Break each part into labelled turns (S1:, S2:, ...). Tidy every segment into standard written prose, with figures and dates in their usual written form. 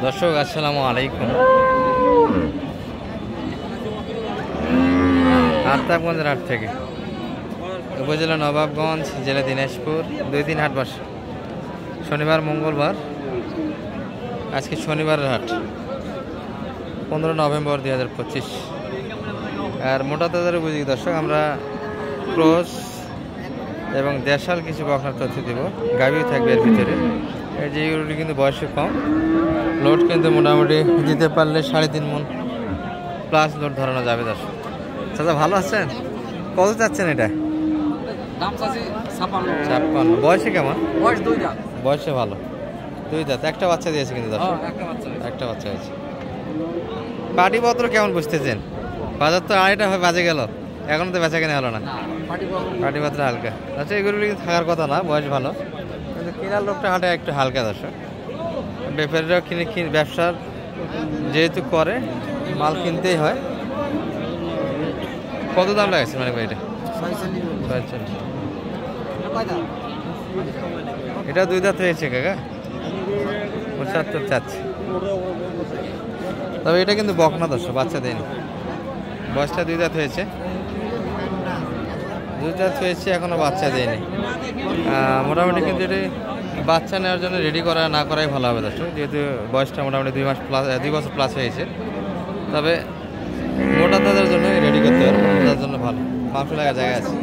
S1: দর্শক আসসালামু আলাইকুম। আফতাবগঞ্জের হাট থেকে, উপজেলা নবাবগঞ্জ, জেলা দিনাজপুর, 2-3 হাট বসে শনিবার মঙ্গলবার। আজকে শনিবারের হাট 15 নভেম্বর 2025। আর মোটা তাজারে বুঝি দর্শক, আমরা ক্রস এবং দেশাল কিছু বকনার তথ্য দেব। গাভিও থাকবে এর ভিতরে। এই যে এগুলি কিন্তু বয়সে কম, লোড কিন্তু মোটামুটি দিতে পারলে 3.5 মণ প্লাস লোড ধরানো যাবে দর্শক। চাচা ভালো আছেন? কত চাচ্ছেন এটা?
S2: দাম চাচ্ছি
S1: 56। বয়সে কেমন?
S2: বয়স 2 দাঁত।
S1: বয়সে ভালো, 2 দাঁত। একটা বাচ্চা দিয়েছে কিন্তু দর্শক, একটা বাচ্চা হয়েছে। পাটিপত্র কেমন বুঝতেছেন? বাজার তো 2:30 বাজে গেল, এখনো তো বেচা কেনা হলো না। পাটিপত্র হালকা। আচ্ছা, এগুলো কিন্তু থাকার কথা না, বয়স ভালো, কিন্তু কেনার লোকটা হাটে একটু হালকা দর্শক। ব্যাপারীরাও কিনে ব্যবসার যেহেতু করে, মাল কিনতেই হয়। কত দাম লাগাচ্ছে মানে ভাই এটা? 45। এটা 2 দাঁত হয়েছে কাকা, 75 চাচ্ছে। তবে এটা কিন্তু বকনা দর্শক, বাচ্চা দেয়নি। বয়সটা 2 দাঁত হয়েছে, 2 দাঁত হয়েছে, এখনো বাচ্চা দেয়নি। মোটামুটি কিন্তু এটি বাচ্চা নেওয়ার জন্য রেডি করা না করাই ভালো হবে দর্শক, যেহেতু বয়সটা মোটামুটি 2 বছর প্লাস হয়েছে। তবে মোটা তাদের জন্য রেডি করতে হবে, তার জন্য ভালো, মাংস লাগা জায়গা আছে।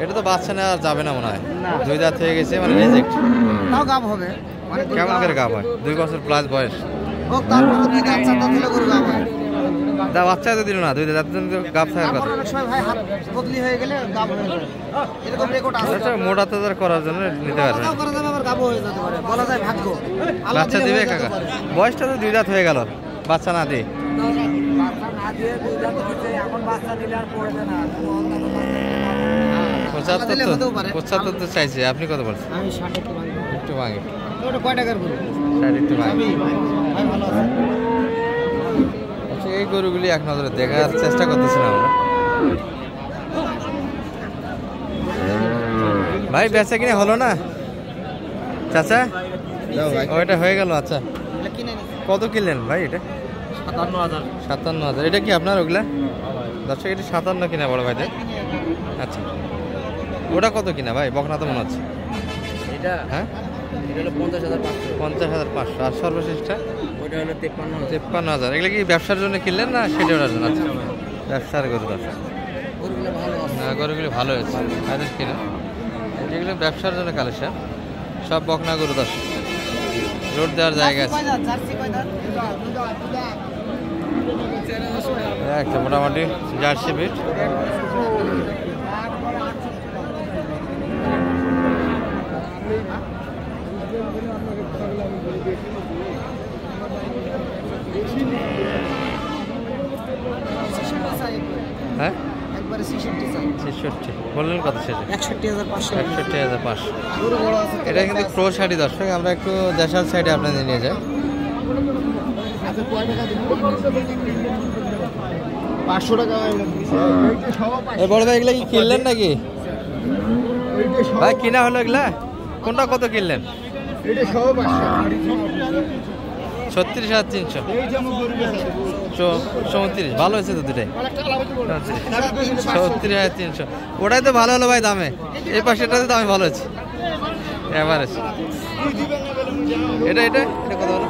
S1: এটা তো বাচ্চা নেওয়া যাবে না মনে হয়, 2 দাঁত হয়ে গেছে, মানে রিজেক্ট। কেমন করে গাব হয়? 2 বছর প্লাস বয়স, তা বাচ্চা তো দিল না, 2 দাঁত গাব থাকার কথা। মোটা তাজার করার জন্য নিতে পারবে, বাচ্চা দিবে কাকা। বয়সটা তো 2 দাঁত হয়ে গেল, বাচ্চা না দিয়ে। 75 তো চাইছে, আপনি কত বলছেন? একটু ভাঙে, একটু ভাঙে। আচ্ছা, এই গরুগুলি এক নজরে দেখার চেষ্টা করতেছিলাম আমরা। ভাই বেচা কিনে হলো না চাচা? ওইটা হয়ে গেল। আচ্ছা, কত কিনলেন ভাই এটা? 57,000। এটা কি আপনার ওগুলা দর্শক? এটা 57 কিনা বড় ভাইদের। আচ্ছা, ওটা কত কিনা ভাই? বকনা তো মনে হচ্ছে
S2: এটা।
S1: হ্যাঁ,
S2: এটা হলো 50,500।
S1: 50,500। আর সর্বশেষটা
S2: ওটা হলো
S1: 53,000। এগুলো কি ব্যবসার জন্য কিনলেন না সেটার জন্য? আচ্ছা, ব্যবসার গরু দর্শক।
S2: গরুগুলো ভালো আছে,
S1: না, গরুগুলি ভালো হয়েছে, আদেশ কিনা। যেগুলো ব্যবসার জন্য কালেকশন, সব বকনা গরু দর্শক, রোড দেওয়ার জায়গা আছে। একটা মোটামুটি জার্সি বিট। হ্যাঁ, 66 বললেন কত শেষে? 61,500। এটা কিন্তু ক্রস শাড়ি দর্শক, আমরা একটু দেশাল সাইডে আপনাদের নিয়ে যাই।
S2: 500 টাকা।
S1: এই বড় ভাই, এগুলা কি কিনলেন নাকি ভাই? কিনা হলো এগুলা? কোনটা কত কিনলেন? 36,300। 34 ভালো হয়েছে তো দুটাই। 37,300, ওটাই তো ভালো হলো ভাই দামে। এই পাশেটাতে দামে ভালো হয়েছে এভারেজ। এটা এটা এটা কত হলো?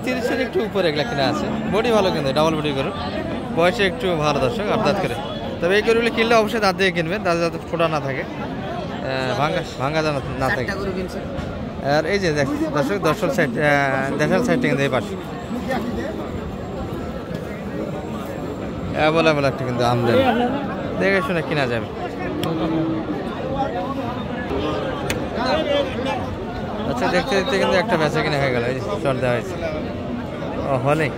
S1: 30-এর একটু উপরে এগুলা কিনা আছে। বডি ভালো, কিন্তু ডাবল বডি গরু, বয়সে একটু ভালো দর্শক, আর দাঁত করে। তবে এই গরুগুলো কিনলে অবশ্যই দাঁত দিয়ে কিনবেন, দাঁত যাতে ফোটা না থাকে, ভাঙ্গা না থাকে। আর এই যে দর্শক, দর্শক সাইড, দেশাল সাইডটা কিন্তু এই পাশে অ্যাভেলেবল একটা কিন্তু আমদানি, দেখে শুনে কিনা যাবে। আচ্ছা, দেখতে দেখতে কিন্তু একটা বেচা কিনা হয়ে গেল, এই চট দেওয়া হয়েছে। ও হয়নি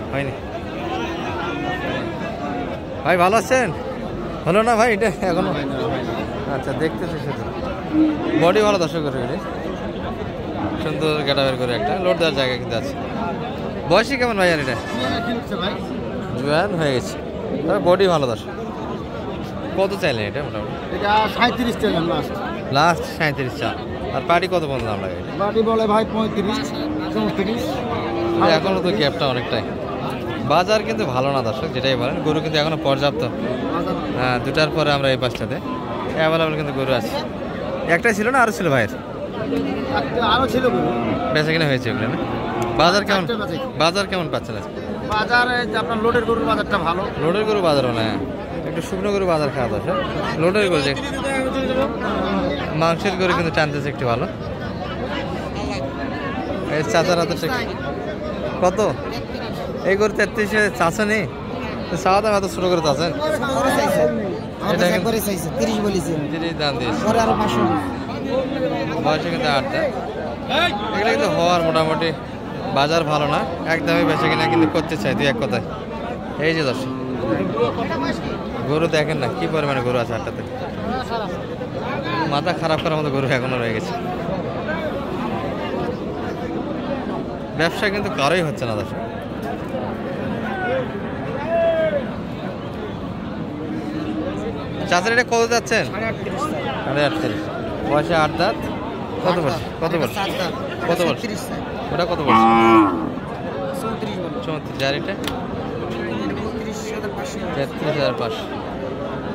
S1: ভাই, ভালো আছেন? হলো না ভাই এটা এখনো? আচ্ছা, দেখতেছি শুধু বডি ভালো দর্শক করে, সুন্দর গেটাবের করে একটা লোড দেওয়ার জায়গা কিন্তু আছে। বয়সী কেমন ভাই? আর এটা জোয়ান হয়ে গেছে, তবে বডি ভালো দর্শক। কত চাইলেন এটা? মোটামুটি
S2: এটা 37 টাকা লাস্ট।
S1: 37 চা। আর পাটি কত পর্যন্ত দাম লাগে?
S2: বাটি বলে ভাই 35 34।
S1: এখনো তো গ্যাপটা অনেকটাই। বাজার কিন্তু ভালো না দর্শক, যেটাই বলেন। গরু কিন্তু এখনো পর্যাপ্ত। হ্যাঁ, 2টার পরে আমরা এই পাশটাতে অ্যাভেলেবল কিন্তু গরু আছে। একটাই ছিল না আরো ছিল ভাইয়ের?
S2: আরো ছিল গরু।
S1: বেচা কিনা হয়েছে ওগুলো না? বাজার কেমন? বাজার কেমন পাচ্ছেন আজকে?
S2: বাজারে আপনার লোডের গরুর বাজারটা ভালো।
S1: লোডের গরু বাজারও না, একটু শুকনো গরু বাজার খারাপ আছে। লোডের গরু যে মাংসের গরু কিন্তু টানতেছে একটু ভালো। এই চাচার হাতে কত? এই গরু 33 চাচা নেই, চাওয়া দাম এত ছোট করে চাচ্ছেন? এটা
S2: 30 বলেছি।
S1: 30 দাম দিয়েছে।
S2: পরে আরো 500।
S1: বয়সে কিন্তু 8 দাঁত। এগুলো কিন্তু হওয়ার মোটামুটি বাজার ভালো না, একদমই বেশি কিনা কিন্তু করতে চাই দুই এক কথায়। এই যে দর্শক গরু দেখেন না কি পরিমাণে গরু আছে হাটটাতে। মাথা খারাপ করার মতো গরু এখনো রয়ে গেছে। ব্যবসা কিন্তু কারোই হচ্ছে না দর্শক। চাচার এটা কত যাচ্ছেন? 38। বয়সে 8 দাঁত। কত বলছে? কত বলছে? কত বলছে? ওটা কত বলছে? 34। আর এটা 33,500।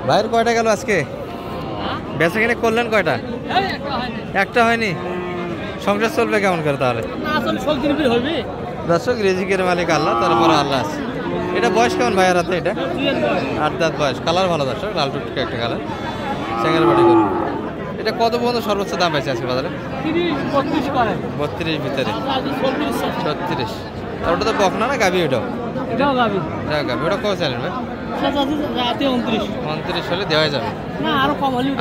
S1: ভাইয়ের কয়টা গেল আজকে? বেচা কিনে করলেন কয়টা? একটা হয়নি। সংসার চলবে কেমন করে তাহলে? দর্শক রিজিকের মালিক আল্লাহ, তারপরে আল্লাহ আছে। এটা বয়স কেমন ভাইয়ের হাতে? এটা 8 দাঁত বয়স। কালার ভালো দর্শক, লাল টুকটুকে একটা কালার, সেঙ্গেল বডি গরু। এটা কত পর্যন্ত সর্বোচ্চ দাম পাইছে আজকে বাজারে? 32 ভিতরে 36। আর ওটা তো বকনা না গাভি? ওটাও গাভি। ওটা কত চাইলেন ভাই? 29 হলে দেওয়া যাবে।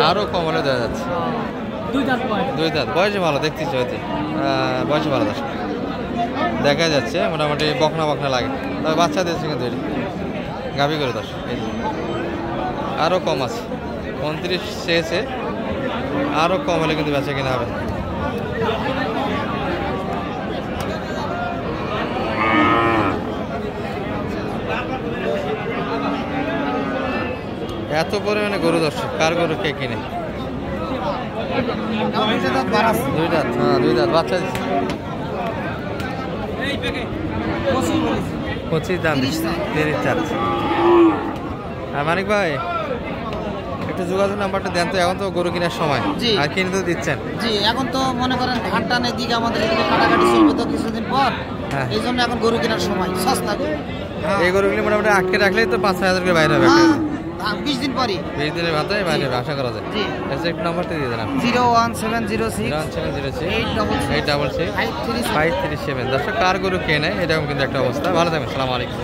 S1: আরো কম হলে দেওয়া যাচ্ছে। 2 দাঁত বয়সে ভালো দেখতেছি, হয়তো বয়সে ভালো দর্শক দেখা যাচ্ছে। মোটামুটি বকনা বকনা লাগে, তবে বাচ্চা দিয়েছে কিন্তু গাভি করে দর্শক। আরও কম আছে, 29 চেয়েছে, আরও কম হলে কিন্তু বেচা কিনা হবে। এত পরিমাণে গরু দর্শক, কার গরু কে কিনে? 2 দাঁত। হ্যাঁ 2 দাঁত বাচ্চা দিচ্ছে। 25 দাম দিচ্ছে, 30 চাচ্ছে। আর মানিক ভাই একটু যোগাযোগ নাম্বারটা দেন তো, এখন তো গরু কেনার সময় আর কিনে তো দিচ্ছেন।
S2: জি, এখন তো মনে করেন ধান টানের দিকে আমাদের এদিকে কাটাকাটি চলবে তো কিছুদিন পর, এই জন্য এখন গরু কেনার সময় সস্তা।
S1: এই গরুগুলি মোটামুটি আটকে রাখলেই তো 5-6 হাজার করে বাইরে হবে।
S2: 20 দিন পরে,
S1: 20 দিনের মাথায় বাইরে আশা করা যায়। একটু নাম্বারটা দিয়ে দেন।
S2: 01706
S1: 866 537। দর্শক কার গরু কে নেয় এরকম কিন্তু একটা অবস্থা। ভালো থাকবেন, সালাম আলাইকুম।